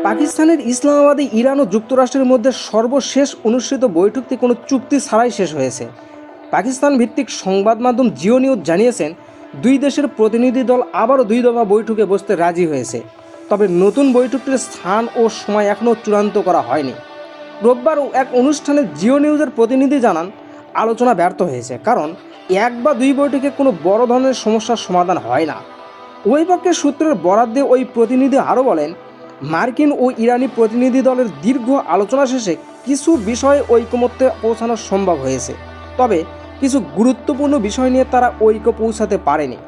পাকিস্তানের ইসলামাবাদে ইরান ও যুক্তরাষ্ট্রের মধ্যে সর্বশেষ অনুষ্ঠিত বৈঠকটি কোনো চুক্তি ছাড়াই শেষ হয়েছে। পাকিস্তান ভিত্তিক সংবাদ মাধ্যম জিও নিউজ জানিয়েছেন, দুই দেশের প্রতিনিধি দল আবারও 2 দফা বৈঠকে বসতে রাজি হয়েছে। তবে নতুন বৈঠকটির স্থান ও সময় এখনও চূড়ান্ত করা হয়নি। রোববার এক অনুষ্ঠানে জিও নিউজের প্রতিনিধি জানান, আলোচনা ব্যর্থ হয়েছে, কারণ 1 বা 2 বৈঠকে কোনো বড় ধরনের সমস্যার সমাধান হয় না। উভয় পক্ষের সূত্রের বরাত দিয়ে ওই প্রতিনিধি আরও বলেন, মার্কিন ও ইরানি প্রতিনিধি দলের দীর্ঘ আলোচনা শেষে কিছু বিষয়ে ঐকমত্যে পৌঁছানো সম্ভব হয়েছে, তবে কিছু গুরুত্বপূর্ণ বিষয় নিয়ে তারা ঐক্য পৌঁছাতে পারেনি।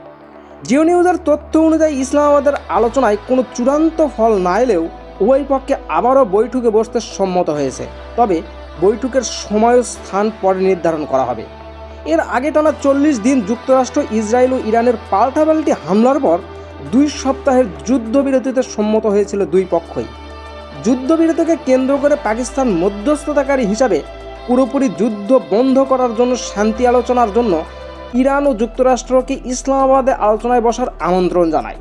জিও নিউজের তথ্য অনুযায়ী ইসলামাবাদের আলোচনায় কোনো চূড়ান্ত ফল না এলেও উভয় পক্ষে আবারও বৈঠকে বসতে সম্মত হয়েছে, তবে বৈঠকের সময় ও স্থান পরে নির্ধারণ করা হবে। এর আগে টানা 40 দিন যুক্তরাষ্ট্র, ইসরায়েল ও ইরানের পাল্টাপাল্টি হামলার পর 2 সপ্তাহের যুদ্ধবিরতিতে সম্মত হয়েছিল দুই পক্ষই। যুদ্ধবিরতিকে কেন্দ্র করে পাকিস্তান মধ্যস্থতাকারী হিসাবে পুরোপুরি যুদ্ধ বন্ধ করার জন্য শান্তি আলোচনার জন্য ইরান ও যুক্তরাষ্ট্রকে ইসলামাবাদে আলোচনায় বসার আমন্ত্রণ জানায়।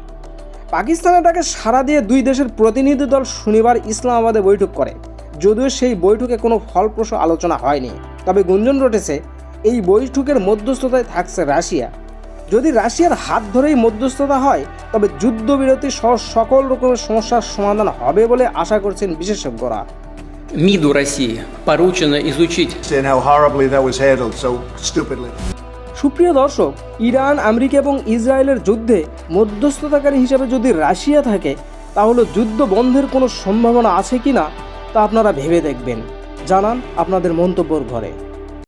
পাকিস্তানের ডাকে সাড়া দিয়ে দুই দেশের প্রতিনিধি দল শনিবার ইসলামাবাদে বৈঠক করে। যদিও সেই বৈঠকে কোনো ফলপ্রসূ আলোচনা হয়নি, তবে গুঞ্জন রটেছে এই বৈঠকের মধ্যস্থতায় থাকছে রাশিয়া। যদি রাশিয়ার হাত ধরেই মধ্যস্থতা হয়, তবে যুদ্ধবিরতি সহ সকল রকমের সমস্যার সমাধান হবে বলে আশা করছেন বিশেষজ্ঞরা। МИДу России поручено изучить and how horribly that was handled so stupidly. সুপ্রিয় দর্শক, ইরান, আমেরিকা এবং ইসরায়েলের যুদ্ধে মধ্যস্থতাকারী হিসেবে যদি রাশিয়া থাকে, তাহলে যুদ্ধ বন্ধের কোনো সম্ভাবনা আছে কিনা তা আপনারা ভেবে দেখবেন। জানান আপনাদের মন্তব্যর ঘরে।